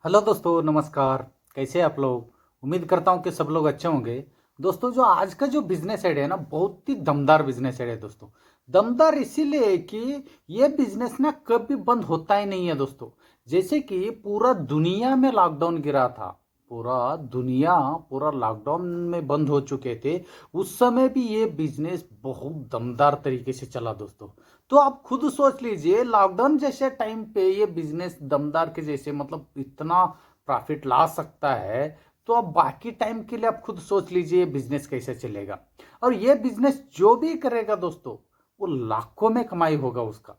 Hello दोस्तों, नमस्कार। कैसे आप लोग? उम्मीद करता हूँ कि सब लोग अच्छे होंगे। दोस्तों, जो आज का जो बिजनेस आइडिया है ना, बहुत ही दमदार बिजनेस आइडिया है दोस्तों। दमदार इसीलिए कि ये बिजनेस ना कभी बंद होता ही नहीं है दोस्तों। जैसे कि पूरा दुनिया में लॉकडाउन गिरा था, पूरा दुनिया पूरा लॉकडाउन में बंद हो चुके थे। उस समय भी ये बिजनेस बहुत दमदार तरीके से चला दोस्तों। तो आप खुद सोच लीजिए, लॉकडाउन जैसे टाइम पे ये बिजनेस दमदार के जैसे मतलब इतना प्रॉफिट ला सकता है, तो अब बाकी टाइम के लिए आप खुद सोच लीजिए ये बिजनेस कैसे चलेगा। और ये बिजनेस जो भी करेगा दोस्तों, वो लाखों में कमाई होगा उसका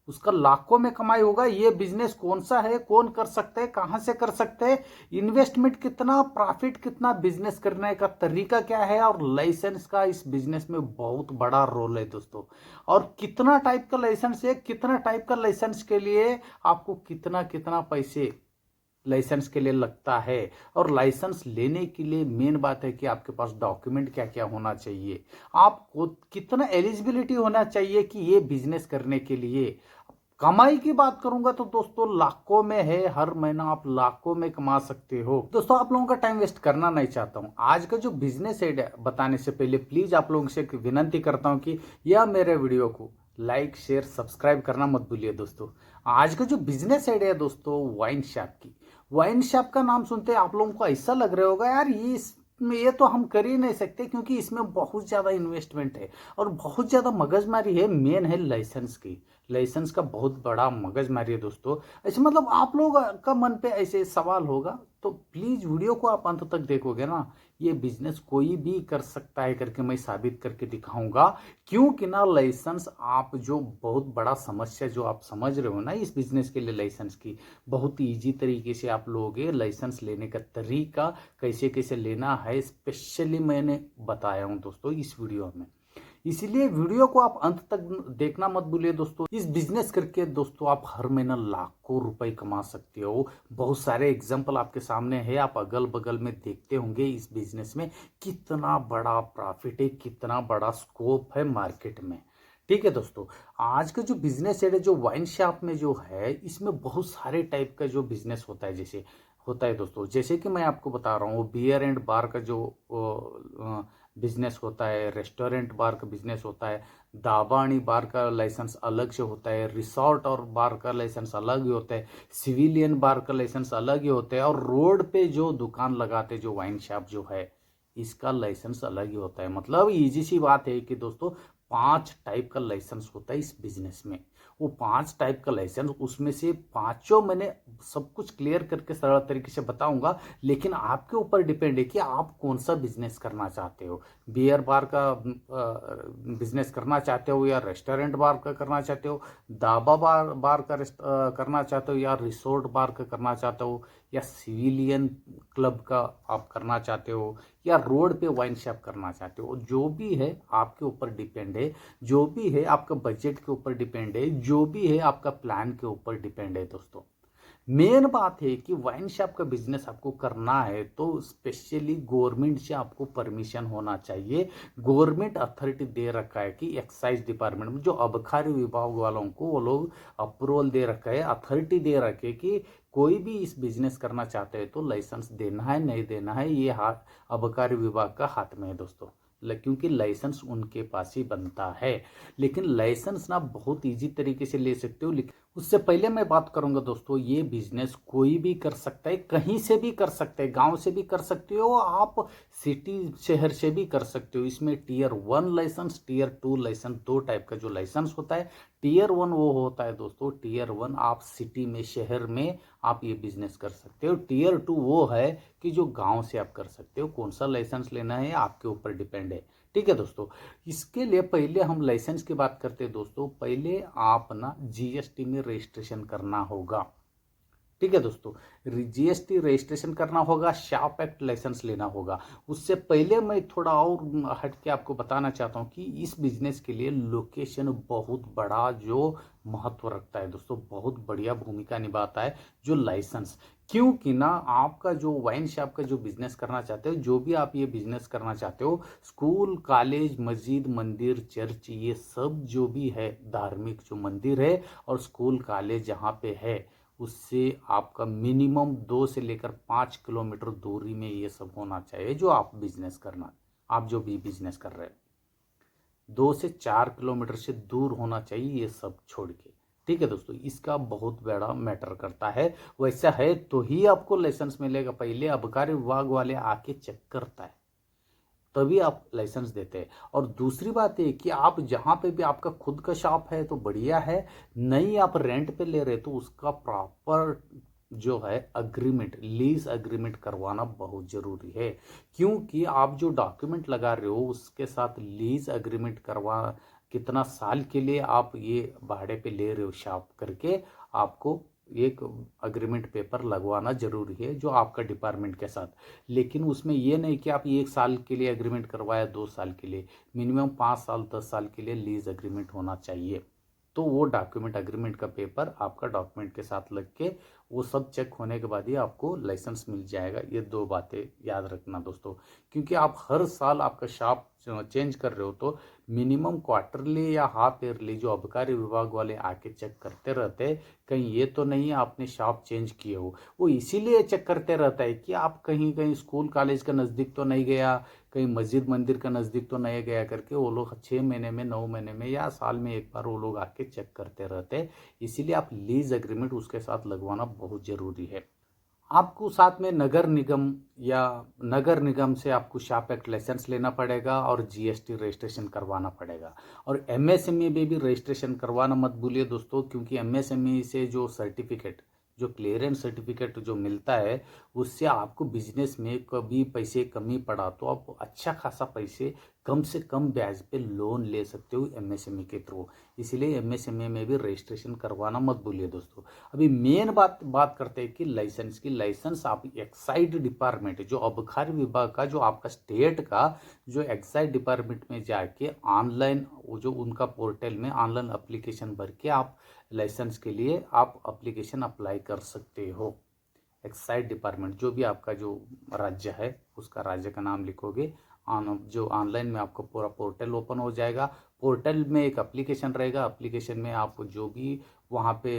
उसका लाखों में कमाई होगा। ये बिजनेस कौन सा है, कौन कर सकते हैं, कहां से कर सकते हैं, इन्वेस्टमेंट कितना, प्रॉफिट कितना, बिजनेस करने का तरीका क्या है, और लाइसेंस का इस बिजनेस में बहुत बड़ा रोल है दोस्तों। और कितना टाइप का लाइसेंस है, कितना टाइप का लाइसेंस के लिए आपको कितना कितना पैसे लाइसेंस के लिए लगता है। और लाइसेंस लेने के लिए मेन बात है कि आपके पास डॉक्यूमेंट क्या क्या होना चाहिए, आपको कितना एलिजिबिलिटी होना चाहिए कि ये बिजनेस करने के लिए। कमाई की बात करूंगा तो दोस्तों लाखों में है, हर महीना आप लाखों में कमा सकते हो दोस्तों। आप लोगों का टाइम वेस्ट करना नहीं चाहता हूं। आज का जो बिजनेस है बताने से पहले प्लीज आप लोगों से एक विनती करता हूं कि यह मेरे वीडियो को लाइक शेयर सब्सक्राइब करना मत भूलिए दोस्तों। आज का जो बिजनेस आइडिया है दोस्तों, वाइन शॉप की। वाइन शॉप का नाम सुनते आप लोगों को ऐसा लग रहा होगा, यार ये तो हम कर ही नहीं सकते, क्योंकि इसमें बहुत ज्यादा इन्वेस्टमेंट है और बहुत ज्यादा मगजमारी है। मेन है लाइसेंस की। लाइसेंस का बहुत बड़ा मगजमारी है दोस्तों। ऐसे मतलब आप लोग का मन पे ऐसे सवाल होगा, तो प्लीज वीडियो को आप अंत तक देखोगे ना, ये बिजनेस कोई भी कर सकता है करके मैं साबित करके दिखाऊंगा। क्योंकि ना लाइसेंस आप जो बहुत बड़ा समस्या जो आप समझ रहे हो ना इस बिजनेस के लिए, लाइसेंस की बहुत ही इजी तरीके से आप लोगे। लाइसेंस लेने का तरीका कैसे कैसे लेना है स्पेशली मैंने बताया हूं दोस्तों इस वीडियो में। इसीलिए वीडियो को आप अंत तक देखना मत भूलिए दोस्तों। इस बिजनेस करके दोस्तों आप हर महीना लाखों रुपए कमा सकते हो। बहुत सारे एग्जांपल आपके सामने है, आप अगल बगल में देखते होंगे इस बिजनेस में कितना बड़ा प्रॉफिट है, कितना बड़ा स्कोप है मार्केट में। ठीक है दोस्तों, आज का जो बिजनेस है जो वाइन शॉप में जो है, इसमें बहुत सारे टाइप का जो बिजनेस होता है। जैसे होता है दोस्तों, जैसे कि मैं आपको बता रहा हूँ, बियर एंड बार का जो बिजनेस होता है, रेस्टोरेंट बार का बिजनेस होता है, दाबानी बार का लाइसेंस अलग से होता है, रिसोर्ट और बार का लाइसेंस अलग ही होता है, सिविलियन बार का लाइसेंस अलग ही होता है, और रोड पे जो दुकान लगाते जो वाइन शॉप जो है, इसका लाइसेंस अलग ही होता है। मतलब इजी सी बात है कि दोस्तों 5 टाइप का लाइसेंस होता है इस बिजनेस में। वो 5 टाइप का लाइसेंस, उसमें से पांचों मैंने सब कुछ क्लियर करके सरल तरीके से बताऊंगा। लेकिन आपके ऊपर डिपेंड है कि आप कौन सा बिजनेस करना चाहते हो। बियर बार का बिजनेस करना चाहते हो, या रेस्टोरेंट बार का करना चाहते हो, दाबा बार का करना चाहते हो, या रिसोर्ट बार का करना चाहते हो, या सिविलियन क्लब का आप करना चाहते हो, या रोड पे वाइन शॉप करना चाहते हो। जो भी है आपके ऊपर डिपेंड है, जो भी है आपका बजट के ऊपर डिपेंड है, जो भी है आपका प्लान के ऊपर डिपेंड है दोस्तों। मेन बात है कि वाइन शॉप का बिजनेस आपको करना है तो स्पेशली गवर्नमेंट से आपको परमिशन होना चाहिए। गवर्नमेंट अथॉरिटी दे रखा है कि एक्साइज डिपार्टमेंट में जो आबकारी विभाग वालों को वो लोग अप्रूवल दे रखा है, अथॉरिटी दे रखे कि कोई भी इस बिजनेस करना चाहते हैं तो लाइसेंस देना है नहीं देना है, ये हाथ आबकारी विभाग का हाथ में है दोस्तों। क्योंकि लाइसेंस उनके पास ही बनता है। लेकिन लाइसेंस ना बहुत इजी तरीके से ले सकते हो। उससे पहले मैं बात करूंगा दोस्तों, ये बिजनेस कोई भी कर सकता है, कहीं से भी कर सकते हैं, गांव से भी कर सकते हो आप, सिटी शहर से भी कर सकते हो। इसमें tier 1 licence, tier 2 licence, 2 type का जो लाइसेंस होता है। टीयर 1 वो होता है दोस्तों, टीयर 1 आप सिटी में शहर में आप ये बिजनेस कर सकते हो। टीयर 2 वो है कि जो गांव से आप कर सकते हो। कौन सा लाइसेंस लेना है आपके ऊपर डिपेंड है। ठीक है दोस्तों, इसके लिए पहले हम लाइसेंस की बात करते हैं दोस्तों। पहले आप ना जीएसटी में रजिस्ट्रेशन करना होगा। ठीक है दोस्तों, जीएसटी रजिस्ट्रेशन करना होगा, शॉप एक्ट लाइसेंस लेना होगा। उससे पहले मैं थोड़ा और हट के आपको बताना चाहता हूं कि इस बिजनेस के लिए लोकेशन बहुत बड़ा जो महत्व रखता है दोस्तों, बहुत बढ़िया भूमिका निभाता है जो लाइसेंस। क्योंकि ना आपका जो वाइन शॉप का जो बिजनेस करना चाहते हो, जो भी आप ये बिजनेस करना चाहते हो, स्कूल कॉलेज मस्जिद मंदिर चर्च ये सब जो भी है धार्मिक जो मंदिर है और स्कूल कॉलेज जहाँ पे है, उससे आपका मिनिमम 2 से लेकर 5 किलोमीटर दूरी में ये सब होना चाहिए। जो आप बिजनेस करना, आप जो भी बिजनेस कर रहे हैं 2 से 4 किलोमीटर से दूर होना चाहिए ये सब छोड़ के। ठीक है दोस्तों, इसका बहुत बड़ा मैटर करता है। वैसा है तो ही आपको लाइसेंस मिलेगा। पहले आबकारी विभाग वाले आके चेक करता है, तभी आप लाइसेंस देते हैं। और दूसरी बात है कि आप जहाँ पे भी आपका खुद का शॉप है तो बढ़िया है, नहीं आप रेंट पे ले रहे तो उसका प्रॉपर जो है अग्रीमेंट, लीज अग्रीमेंट करवाना बहुत जरूरी है। क्योंकि आप जो डॉक्यूमेंट लगा रहे हो उसके साथ लीज अग्रीमेंट करवा, कितना साल के लिए आप ये भाड़े पे ले रहे हो शॉप करके, आपको एक अग्रीमेंट पेपर लगवाना जरूरी है जो आपका डिपार्टमेंट के साथ। लेकिन उसमें ये नहीं कि आप 1 साल के लिए एग्रीमेंट करवाया, 2 साल के लिए, मिनिमम 5 साल 10 साल के लिए लीज एग्रीमेंट होना चाहिए। तो वो डॉक्यूमेंट, एग्रीमेंट का पेपर आपका डॉक्यूमेंट के साथ लग के वो सब चेक होने के बाद ही आपको लाइसेंस मिल जाएगा। ये 2 बातें याद रखना दोस्तों। क्योंकि आप हर साल आपका शॉप चेंज कर रहे हो तो मिनिमम क्वार्टरली या हाफ ईयरली जो आबकारी विभाग वाले आके चेक करते रहते हैं, कहीं ये तो नहीं आपने शॉप चेंज किए हो। वो इसीलिए चेक करते रहता है कि आप कहीं कहीं स्कूल कॉलेज का नज़दीक तो नहीं गया, कहीं मस्जिद मंदिर का नज़दीक तो नहीं गया करके वो लोग 6 महीने में, 9 महीने में या साल में एक बार वो लोग आके चेक करते रहते हैं। इसीलिए आप लीज एग्रीमेंट उसके साथ लगवाना बहुत ज़रूरी है। आपको साथ में नगर निगम या नगर निगम से आपको शॉप एक्ट लाइसेंस लेना पड़ेगा और जीएसटी रजिस्ट्रेशन करवाना पड़ेगा। और एमएसएमई में भी रजिस्ट्रेशन करवाना मत भूलिए दोस्तों, क्योंकि एमएसएमई से जो सर्टिफिकेट, जो क्लियरेंस सर्टिफिकेट जो मिलता है उससे आपको बिजनेस में कभी पैसे कमी पड़ा तो आप अच्छा खासा पैसे कम से कम ब्याज पे लोन ले सकते हो एमएसएमई के थ्रू। इसीलिए एमएसएमई में भी रजिस्ट्रेशन करवाना मत भूलिए दोस्तों। अभी मेन बात करते हैं कि लाइसेंस की। लाइसेंस आप एक्साइज डिपार्टमेंट, जो आबकारी विभाग का, जो आपका स्टेट का जो एक्साइज डिपार्टमेंट में जाके ऑनलाइन वो जो उनका पोर्टल में ऑनलाइन एप्लीकेशन भर के आप लाइसेंस के लिए आप एप्लीकेशन अप्लाई कर सकते हो। एक्साइज डिपार्टमेंट, जो भी आपका जो राज्य है उसका राज्य का नाम लिखोगे, जो ऑनलाइन में आपको पूरा पोर्टल ओपन हो जाएगा। पोर्टल में एक एप्लीकेशन रहेगा, एप्लीकेशन में आप जो भी वहाँ पे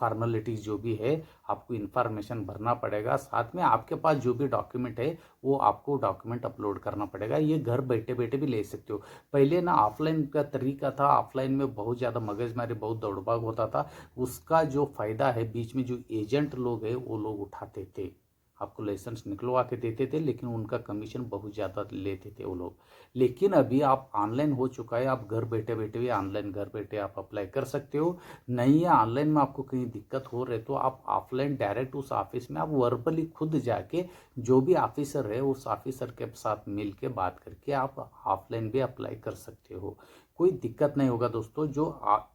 फॉर्मेलिटीज़ जो भी है आपको इन्फॉर्मेशन भरना पड़ेगा। साथ में आपके पास जो भी डॉक्यूमेंट है वो आपको डॉक्यूमेंट अपलोड करना पड़ेगा। ये घर बैठे बैठे भी ले सकते हो। पहले ना ऑफलाइन का तरीका था, ऑफलाइन में बहुत ज़्यादा मगजमारी, बहुत दौड़भाग होता था। उसका जो फ़ायदा है, बीच में जो एजेंट लोग हैं वो लोग उठाते थे, आपको लाइसेंस निकलवा के देते थे, लेकिन उनका कमीशन बहुत ज़्यादा लेते थे वो लोग। लेकिन अभी आप ऑनलाइन हो चुका है, आप घर बैठे बैठे भी ऑनलाइन घर बैठे आप अप्लाई कर सकते हो। नहीं है ऑनलाइन में आपको कहीं दिक्कत हो रही तो आप ऑफलाइन डायरेक्ट उस ऑफिस में आप वर्बली खुद जाके जो भी ऑफिसर है उस ऑफिसर के साथ मिल के बात करके आप ऑफलाइन भी अप्लाई कर सकते हो। कोई दिक्कत नहीं होगा दोस्तों। जो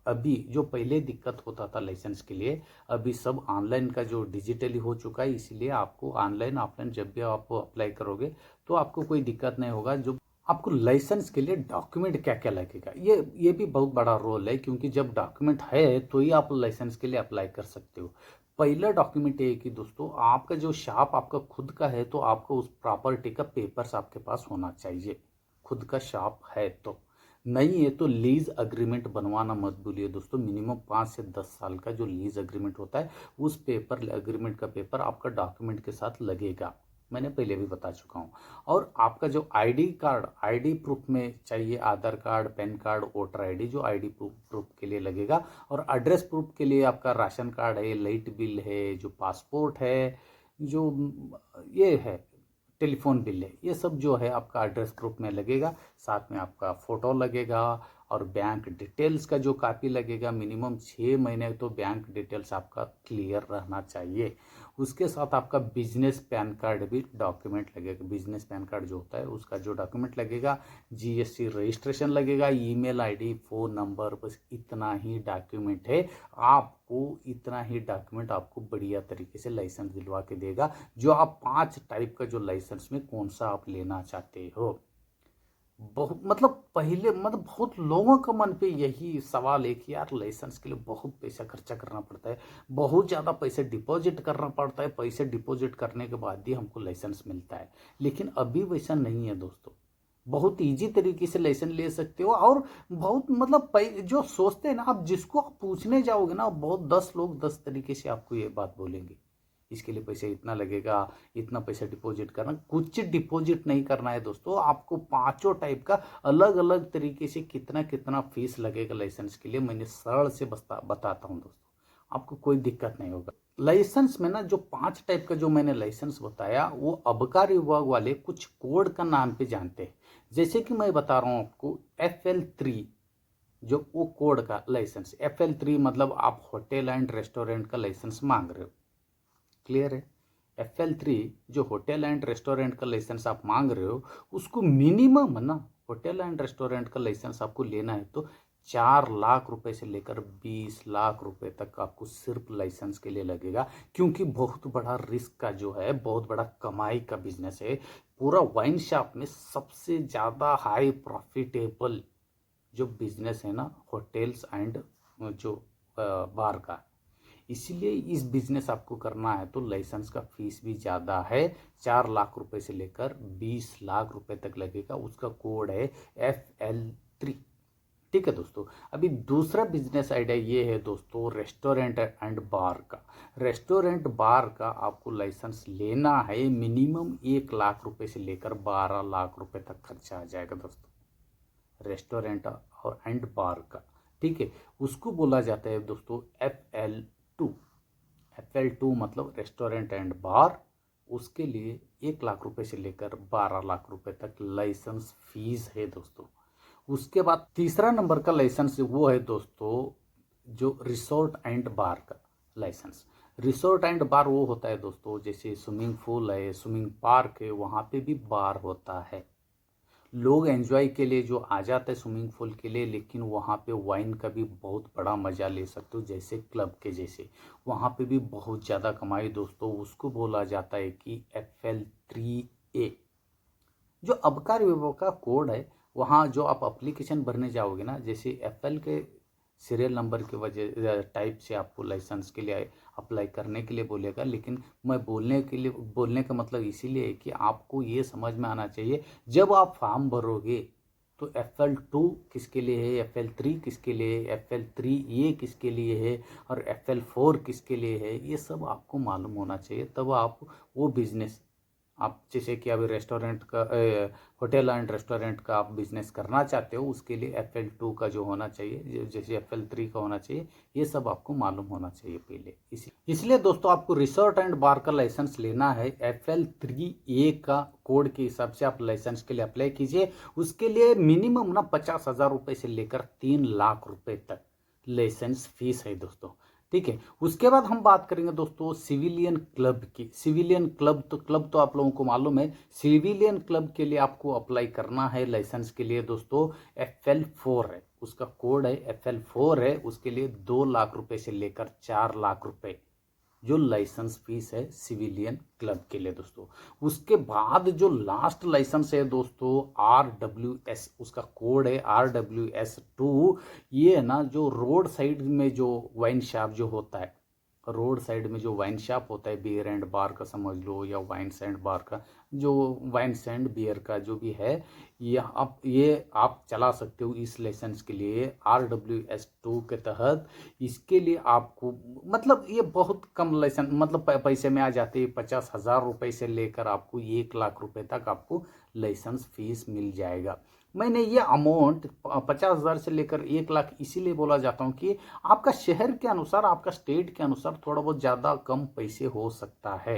अभी जो पहले दिक्कत होता था लाइसेंस के लिए, अभी सब ऑनलाइन का जो डिजिटली हो चुका है, इसीलिए आपको ऑनलाइन ऑफलाइन जब भी आप अप्लाई करोगे तो आपको कोई दिक्कत नहीं होगा। जो आपको लाइसेंस के लिए डॉक्यूमेंट क्या क्या लगेगा, ये भी बहुत बड़ा रोल है। क्योंकि जब डॉक्यूमेंट है तो ही आप लाइसेंस के लिए अप्लाई कर सकते हो। पहला डॉक्यूमेंट ये है कि दोस्तों आपका जो शॉप आपका खुद का है तो आपको उस प्रॉपर्टी का पेपर्स आपके पास होना चाहिए। खुद का शॉप है तो, नहीं है तो लीज अग्रीमेंट बनवाना मत भूलिए दोस्तों। मिनिमम 5 से 10 साल का जो लीज अग्रीमेंट होता है उस पेपर, अग्रीमेंट का पेपर आपका डॉक्यूमेंट के साथ लगेगा। मैंने पहले भी बता चुका हूँ। और आपका जो आईडी कार्ड, आईडी प्रूफ में चाहिए Aadhaar card, PAN card, voter ID, जो आईडी प्रूफ के लिए लगेगा। और एड्रेस प्रूफ के लिए आपका राशन कार्ड है, लाइट बिल है, जो पासपोर्ट है, जो ये है टेलीफोन बिल है, ये सब जो है आपका एड्रेस प्रूफ में लगेगा। साथ में आपका फ़ोटो लगेगा और बैंक डिटेल्स का जो कॉपी लगेगा। मिनिमम 6 महीने तो बैंक डिटेल्स आपका क्लियर रहना चाहिए। उसके साथ आपका बिजनेस पैन कार्ड भी डॉक्यूमेंट लगेगा। बिजनेस पैन कार्ड जो होता है उसका जो डॉक्यूमेंट लगेगा, जीएसटी रजिस्ट्रेशन लगेगा, ईमेल आईडी, फ़ोन नंबर, बस इतना ही डॉक्यूमेंट है। आपको इतना ही डॉक्यूमेंट आपको बढ़िया तरीके से लाइसेंस दिलवा के देगा। जो आप 5 टाइप का जो लाइसेंस में कौन सा आप लेना चाहते हो। बहुत मतलब पहले मतलब बहुत लोगों का मन पे यही सवाल है कि यार लाइसेंस के लिए बहुत पैसा खर्चा करना पड़ता है, बहुत ज़्यादा पैसे डिपॉजिट करना पड़ता है, पैसे डिपॉजिट करने के बाद ही हमको लाइसेंस मिलता है। लेकिन अभी वैसा नहीं है दोस्तों। बहुत इजी तरीके से लाइसेंस ले सकते हो। और बहुत मतलब जो सोचते हैं ना, आप जिसको आप पूछने जाओगे ना, बहुत 10 लोग 10 तरीके से आपको ये बात बोलेंगे, इसके लिए पैसा इतना लगेगा, इतना पैसा डिपॉजिट करना। कुछ डिपॉजिट नहीं करना है दोस्तों, आपको पांचों टाइप का अलग अलग तरीके से कितना कितना फीस लगेगा लाइसेंस के लिए, मैंने सरल से बताता हूँ दोस्तों, आपको कोई दिक्कत नहीं होगा। लाइसेंस में ना जो 5 टाइप का जो मैंने लाइसेंस बताया, वो आबकारी विभाग वाले कुछ कोड का नाम पे जानते हैं। जैसे कि मैं बता रहा हूँ आपको FL3, जो वो कोड का लाइसेंस, FL3 मतलब आप होटल एंड रेस्टोरेंट का लाइसेंस मांग रहे हो, क्लियर है। FL3 जो होटल एंड रेस्टोरेंट का लाइसेंस आप मांग रहे हो, उसको मिनिमम ना, होटल एंड रेस्टोरेंट का लाइसेंस आपको लेना है तो 4 लाख रुपए से लेकर 20 लाख रुपए तक आपको सिर्फ लाइसेंस के लिए लगेगा। क्योंकि बहुत बड़ा रिस्क का जो है, बहुत बड़ा कमाई का बिजनेस है। पूरा वाइन शॉप में सबसे ज़्यादा हाई प्रॉफिटेबल जो बिजनेस है ना, होटल्स एंड जो बार का, इसीलिए इस बिजनेस आपको करना है तो लाइसेंस का फीस भी ज़्यादा है। 4 लाख रुपए से लेकर 20 लाख रुपए तक लगेगा। उसका कोड है FL3। ठीक है दोस्तों। अभी दूसरा बिजनेस आइडिया ये है दोस्तों, रेस्टोरेंट एंड बार का। रेस्टोरेंट बार का आपको लाइसेंस लेना है, मिनिमम 1 लाख रुपए से लेकर 12 लाख रुपए तक खर्चा आ जाएगा दोस्तों, रेस्टोरेंट और एंड बार का। ठीक है, उसको बोला जाता है दोस्तों FL2। FL2 मतलब रेस्टोरेंट एंड बार। उसके लिए 1 लाख रुपए से लेकर 12 लाख रुपए तक लाइसेंस फीस है दोस्तों। उसके बाद तीसरा नंबर का लाइसेंस वो है दोस्तों, जो रिसोर्ट एंड बार का लाइसेंस। रिसोर्ट एंड बार वो होता है दोस्तों, जैसे स्विमिंग पूल है, स्विमिंग पार्क है, वहाँ पे भी बार होता है। लोग एंजॉय के लिए जो आ जाते हैं स्विमिंग पूल के लिए, लेकिन वहाँ पे वाइन का भी बहुत बड़ा मज़ा ले सकते हो, जैसे क्लब के जैसे। वहाँ पे भी बहुत ज़्यादा कमाई दोस्तों। उसको बोला जाता है कि FL3A। जो आबकारी विभाग का कोड है, वहाँ जो आप एप्लीकेशन भरने जाओगे ना, जैसे FL के सीरियल नंबर की वजह टाइप से आपको लाइसेंस के लिए अप्लाई करने के लिए बोलेगा। लेकिन मैं बोलने का मतलब इसीलिए है कि आपको ये समझ में आना चाहिए, जब आप फॉर्म भरोगे तो FL2 किसके लिए है, FL3 किसके लिए है, FL3A किसके लिए है और FL4 किसके लिए है, ये सब आपको मालूम होना चाहिए। तब आप वो बिजनेस, आप जैसे कि अभी रेस्टोरेंट का होटल एंड रेस्टोरेंट का आप बिजनेस करना चाहते हो, उसके लिए FL2 का जो होना चाहिए, जैसे FL3 का होना चाहिए, ये सब आपको मालूम होना चाहिए पहले। इसलिए दोस्तों आपको रिसोर्ट एंड बार का लाइसेंस लेना है, FL3A का कोड के हिसाब से आप लाइसेंस के लिए अप्लाई कीजिए। उसके लिए मिनिमम ना 50,000 रुपये से लेकर 3 लाख रुपए तक लाइसेंस फीस है दोस्तों। ठीक है, उसके बाद हम बात करेंगे दोस्तों सिविलियन क्लब की। सिविलियन क्लब तो आप लोगों को मालूम है। सिविलियन क्लब के लिए आपको अप्लाई करना है लाइसेंस के लिए दोस्तों, FL4 है, उसका कोड है FL4 है। उसके लिए 2 लाख रुपए से लेकर 4 लाख रुपए जो लाइसेंस फीस है सिविलियन क्लब के लिए दोस्तों। उसके बाद जो लास्ट लाइसेंस है दोस्तों, RWS, उसका कोड है RWS2। ये है ना, जो रोड साइड में जो वाइन शॉप जो होता है, रोड साइड में जो वाइन शॉप होता है, बियर एंड बार का समझ लो, या वाइन्स एंड बार का, जो वाइन्स एंड बियर का जो भी है, ये आप चला सकते हो इस लाइसेंस के लिए RWS2 के तहत। इसके लिए आपको मतलब ये बहुत कम लाइसेंस मतलब पैसे में आ जाते हैं। 50,000 रुपये से लेकर आपको 1 लाख रुपए तक आपको लाइसेंस फीस मिल जाएगा। मैंने ये अमाउंट 50,000 से लेकर 1 लाख इसीलिए बोला जाता हूँ कि आपका शहर के अनुसार, आपका स्टेट के अनुसार थोड़ा बहुत ज़्यादा कम पैसे हो सकता है।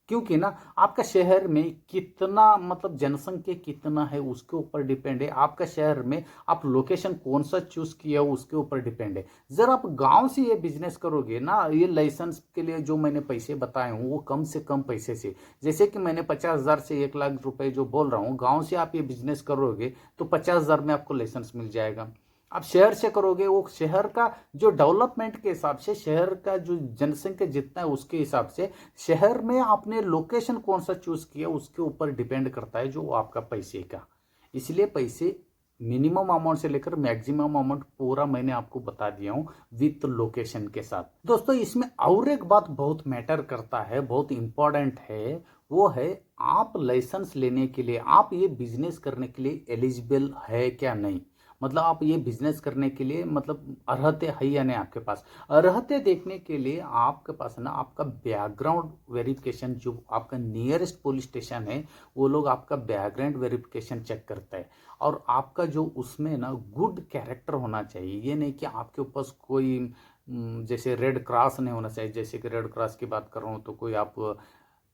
क्योंकि ना आपका शहर में कितना मतलब जनसंख्या कितना है उसके ऊपर डिपेंड है। आपका शहर में आप लोकेशन कौन सा चूज किया हो उसके ऊपर डिपेंड है। जर आप गांव से ये बिजनेस करोगे ना, ये लाइसेंस के लिए जो मैंने पैसे बताए हूँ वो कम से कम पैसे से, जैसे कि मैंने 50,000 से 1 लाख रुपए जो बोल रहा हूँ, गाँव से आप ये बिजनेस करोगे तो 50,000 में आपको लाइसेंस मिल जाएगा। आप शहर से करोगे, वो शहर का जो डेवलपमेंट के हिसाब से, शहर का जो जनसंख्या जितना है उसके हिसाब से, शहर में आपने लोकेशन कौन सा चूज किया उसके ऊपर डिपेंड करता है जो आपका पैसे का। इसलिए पैसे मिनिमम अमाउंट से लेकर मैक्सिमम अमाउंट पूरा मैंने आपको बता दिया हूँ विथ लोकेशन के साथ। दोस्तों इसमें और एक बात बहुत मैटर करता है, बहुत इंपॉर्टेंट है, वो है आप लाइसेंस लेने के लिए, आप ये बिजनेस करने के लिए एलिजिबल है क्या नहीं। मतलब आप ये बिजनेस करने के लिए मतलब अर्हते है या नहीं आपके पास। अर्हते देखने के लिए आपके पास ना आपका बैकग्राउंड वेरिफिकेशन, जो आपका नियरेस्ट पुलिस स्टेशन है वो लोग आपका बैकग्राउंड वेरिफिकेशन चेक करता है। और आपका जो उसमें ना गुड कैरेक्टर होना चाहिए। ये नहीं कि आपके ऊपर कोई जैसे रेड क्रॉस नहीं होना चाहिए। जैसे कि रेड क्रॉस की बात कर रहा हूँ तो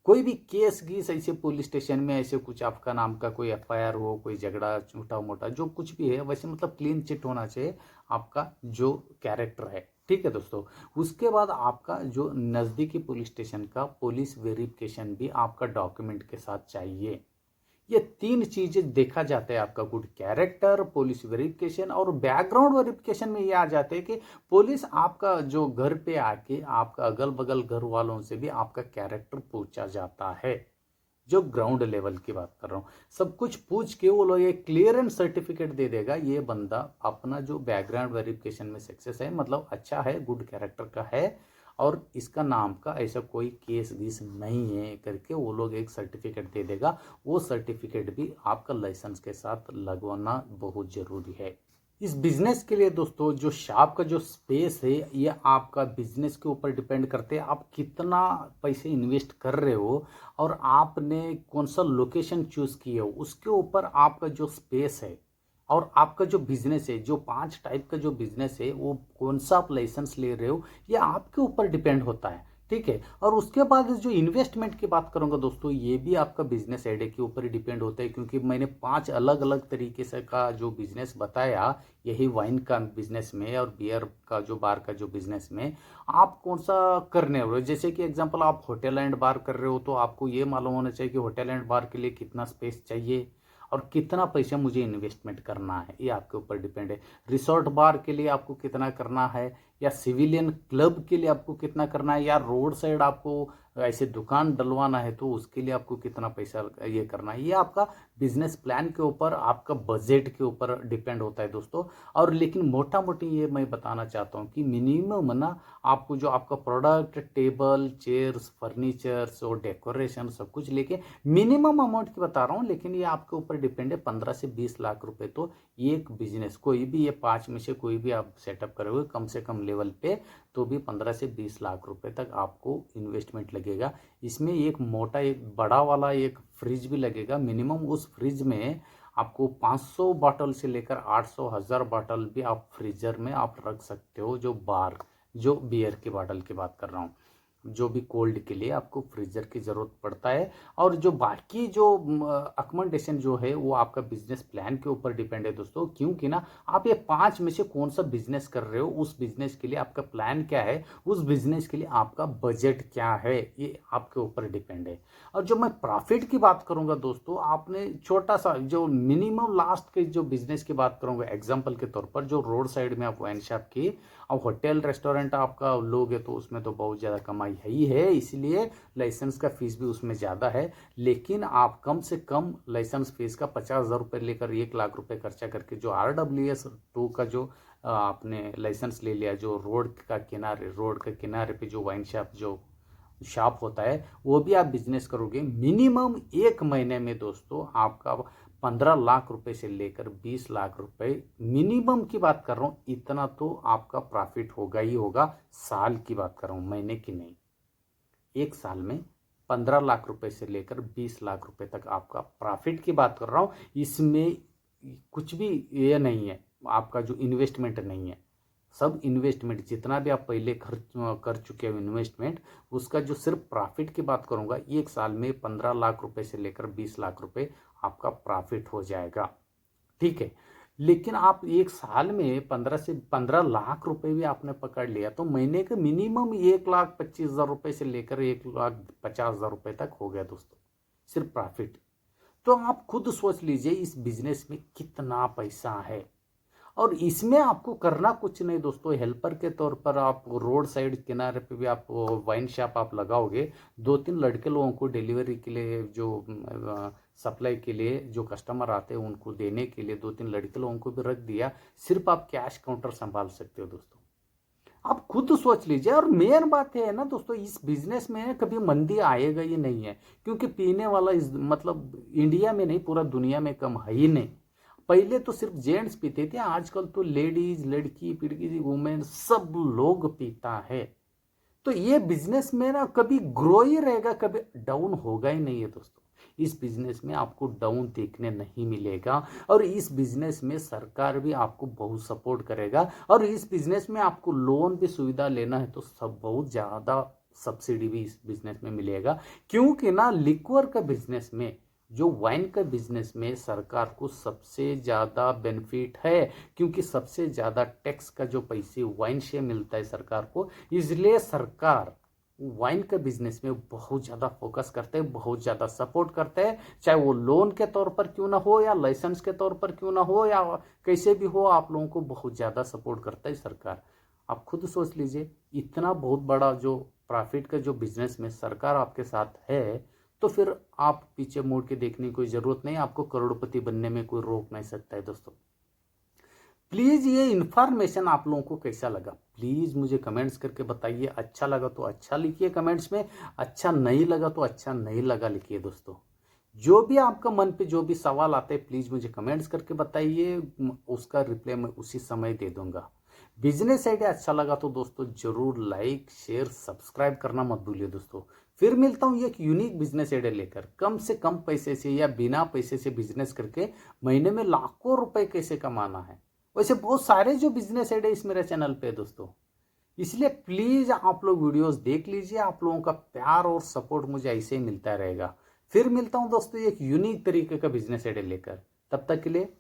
कोई भी केस गीस ऐसे पुलिस स्टेशन में ऐसे कुछ आपका नाम का कोई एफआईआर हो, कोई झगड़ा छोटा मोटा जो कुछ भी है, वैसे मतलब क्लीन चिट होना चाहिए आपका जो कैरेक्टर है। ठीक है दोस्तों, उसके बाद आपका जो नज़दीकी पुलिस स्टेशन का पुलिस वेरिफिकेशन भी आपका डॉक्यूमेंट के साथ चाहिए। ये तीन चीजें देखा जाता है, आपका गुड कैरेक्टर, पुलिस वेरिफिकेशन और बैकग्राउंड वेरिफिकेशन में ये आ जाते हैं कि पुलिस आपका जो घर पे आके आपका अगल बगल घर वालों से भी आपका कैरेक्टर पूछा जाता है। जो ग्राउंड लेवल की बात कर रहा हूँ, सब कुछ पूछ के वो लोग एक क्लियरेंस सर्टिफिकेट दे देगा, ये बंदा अपना जो बैकग्राउंड वेरिफिकेशन में सक्सेस है, मतलब अच्छा है, गुड कैरेक्टर का है और इसका नाम का ऐसा कोई केस गीस नहीं है करके वो लोग एक सर्टिफिकेट दे देगा। वो सर्टिफिकेट भी आपका लाइसेंस के साथ लगवाना बहुत ज़रूरी है। इस बिजनेस के लिए दोस्तों जो शॉप का जो स्पेस है ये आपका बिजनेस के ऊपर डिपेंड करते हैं, आप कितना पैसे इन्वेस्ट कर रहे हो और आपने कौन सा लोकेशन चूज किया हो उसके ऊपर आपका जो स्पेस है और आपका जो बिजनेस है, जो 5 टाइप का जो बिजनेस है वो कौन सा आप लाइसेंस ले रहे हो ये आपके ऊपर डिपेंड होता है। ठीक है, और उसके बाद जो इन्वेस्टमेंट की बात करूंगा दोस्तों, ये भी आपका बिजनेस आइडिया के ऊपर ही डिपेंड होता है, क्योंकि मैंने 5 अलग अलग तरीके से का जो बिजनेस बताया, यही वाइन का बिजनेस में और बियर का जो बार का जो बिजनेस में आप कौन सा करने हो। जैसे कि एग्जांपल आप होटल एंड बार कर रहे हो तो आपको ये मालूम होना चाहिए कि होटल एंड बार के लिए कितना स्पेस चाहिए और कितना पैसा मुझे इन्वेस्टमेंट करना है, ये आपके ऊपर डिपेंड है। रिसोर्ट बार के लिए आपको कितना करना है, या सिविलियन क्लब के लिए आपको कितना करना है, या रोड साइड आपको ऐसे दुकान डलवाना है तो उसके लिए आपको कितना पैसा ये करना है, ये आपका बिजनेस प्लान के ऊपर, आपका बजट के ऊपर डिपेंड होता है दोस्तों। और लेकिन मोटा मोटी ये मैं बताना चाहता हूँ कि मिनिमम ना आपको जो आपका प्रोडक्ट, टेबल, चेयर्स, फर्नीचर्स और डेकोरेशन सब कुछ लेके मिनिमम अमाउंट की बता रहा हूँ, लेकिन ये आपके ऊपर डिपेंड है। 15 से 20 लाख रुपए तो एक बिजनेस कोई भी, ये 5 में से कोई भी आप सेटअप करोगे कम से कम लेवल पे तो भी 15 से 20 लाख रुपए तक आपको इन्वेस्टमेंट लगेगा। इसमें एक मोटा एक बड़ा वाला एक फ्रिज भी लगेगा मिनिमम। उस फ्रिज में आपको 500 बॉटल से लेकर 800 1000 बॉटल भी आप फ्रीजर में आप रख सकते हो। जो बियर की बॉटल की बात कर रहा हूँ, जो भी कोल्ड के लिए आपको फ्रीजर की ज़रूरत पड़ता है। और जो बाकी जो अकोमोडेशन जो है वो आपका बिजनेस प्लान के ऊपर डिपेंड है दोस्तों, क्योंकि ना आप ये 5 में से कौन सा बिजनेस कर रहे हो, उस बिजनेस के लिए आपका प्लान क्या है, उस बिजनेस के लिए आपका बजट क्या है, ये आपके ऊपर डिपेंड है। और जो मैं प्रॉफिट की बात करूंगा दोस्तों, आपने छोटा सा जो मिनिमम लास्ट के जो बिजनेस की बात करूंगा एग्जाम्पल के तौर पर, जो रोड साइड में आप वाइन शॉप की और होटल रेस्टोरेंट आपका लोगे तो उसमें तो बहुत ज़्यादा कमाई है ही है, इसलिए लाइसेंस का फीस भी उसमें ज़्यादा है। लेकिन आप कम से कम लाइसेंस फीस का 50,000 रुपये लेकर 1 लाख रुपए खर्चा करके जो RWS2 का जो आपने लाइसेंस ले लिया, जो रोड के किनारे पे जो वाइन शॉप जो शॉप होता है वो भी आप बिजनेस करोगे, मिनिमम 1 महीने में दोस्तों आपका 15 लाख रुपए से लेकर 20 लाख रुपए, मिनिमम की बात कर रहा हूँ, इतना तो आपका प्रॉफिट होगा ही होगा। साल की बात कर रहा हूँ, महीने की नहीं। 1 साल में 15 लाख रुपए से लेकर 20 लाख रुपए तक आपका प्रॉफिट की बात कर रहा हूँ। इसमें कुछ भी ये नहीं है, आपका जो इन्वेस्टमेंट नहीं है, सब इन्वेस्टमेंट जितना भी आप पहले खर्च कर चुके हो इन्वेस्टमेंट, उसका जो सिर्फ प्रॉफिट की बात करूंगा, 1 साल में 15 लाख रुपए से लेकर 20 लाख रुपए आपका प्रॉफिट हो जाएगा। ठीक है, लेकिन आप 1 साल में 15 लाख रुपए भी आपने पकड़ लिया तो महीने के मिनिमम 1,25,000 रुपए से लेकर 1,50,000 रुपए तक हो गया दोस्तों, सिर्फ प्रॉफिट। तो आप खुद सोच लीजिए इस बिजनेस में कितना पैसा है। और इसमें आपको करना कुछ नहीं दोस्तों, हेल्पर के तौर पर आप रोड साइड किनारे पे भी आप वाइन शॉप आप लगाओगे, 2-3 लड़के लोगों को डिलीवरी के लिए, जो सप्लाई के लिए जो कस्टमर आते हैं उनको देने के लिए 2-3 लड़के लोगों को भी रख दिया, सिर्फ आप कैश काउंटर संभाल सकते हो दोस्तों। आप खुद सोच लीजिए। और मेन बात है ना दोस्तों, इस बिजनेस में कभी मंदी आएगा ही नहीं है, क्योंकि पीने वाला इस मतलब इंडिया में नहीं पूरा दुनिया में कम है ही नहीं। पहले तो सिर्फ जेंट्स पीते थे, आजकल तो लेडीज, लड़की, पिड़की, वुमेन सब लोग पीता है। तो ये बिजनेस में ना कभी ग्रो ही रहेगा, कभी डाउन होगा ही नहीं है दोस्तों। इस बिजनेस में आपको डाउन देखने नहीं मिलेगा, और इस बिजनेस में सरकार भी आपको बहुत सपोर्ट करेगा, और इस बिजनेस में आपको लोन भी सुविधा लेना है तो सब बहुत ज़्यादा सब्सिडी भी इस बिजनेस में मिलेगा। क्योंकि ना लिक्वर का बिजनेस में, जो वाइन का बिजनेस में सरकार को सबसे ज़्यादा बेनिफिट है, क्योंकि सबसे ज़्यादा टैक्स का जो पैसे वाइन से मिलता है सरकार को, इसलिए सरकार वाइन के बिजनेस में बहुत ज़्यादा फोकस करते हैं, बहुत ज़्यादा सपोर्ट करते हैं। चाहे वो लोन के तौर पर क्यों ना हो, या लाइसेंस के तौर पर क्यों ना हो, या कैसे भी हो, आप लोगों को बहुत ज़्यादा सपोर्ट करता है सरकार। आप खुद सोच लीजिए, इतना बहुत बड़ा जो प्रॉफिट का जो बिजनेस में सरकार आपके साथ है, तो फिर आप पीछे मुड़ के देखने की कोई ज़रूरत नहीं, आपको करोड़पति बनने में कोई रोक नहीं सकता है दोस्तों। प्लीज़ ये इन्फॉर्मेशन आप लोगों को कैसा लगा, प्लीज़ मुझे कमेंट्स करके बताइए। अच्छा लगा तो अच्छा लिखिए कमेंट्स में, अच्छा नहीं लगा तो अच्छा नहीं लगा लिखिए दोस्तों। जो भी आपका मन पे जो भी सवाल आते हैं प्लीज़ मुझे कमेंट्स करके बताइए, उसका रिप्लाई मैं उसी समय दे दूंगा। बिजनेस आइडिया अच्छा लगा तो दोस्तों जरूर लाइक, शेयर, सब्सक्राइब करना मत भूलिए दोस्तों। फिर मिलता हूँ एक यूनिक बिजनेस आइडिया लेकर, कम से कम पैसे से या बिना पैसे से बिजनेस करके महीने में लाखों रुपए कैसे कमाना है। वैसे बहुत सारे जो बिजनेस आइडिया इस मेरे चैनल पे है दोस्तों, इसलिए प्लीज आप लोग वीडियोस देख लीजिए। आप लोगों का प्यार और सपोर्ट मुझे ऐसे ही मिलता रहेगा। फिर मिलता हूं दोस्तों एक यूनिक तरीके का बिजनेस आइडिया लेकर, तब तक के लिए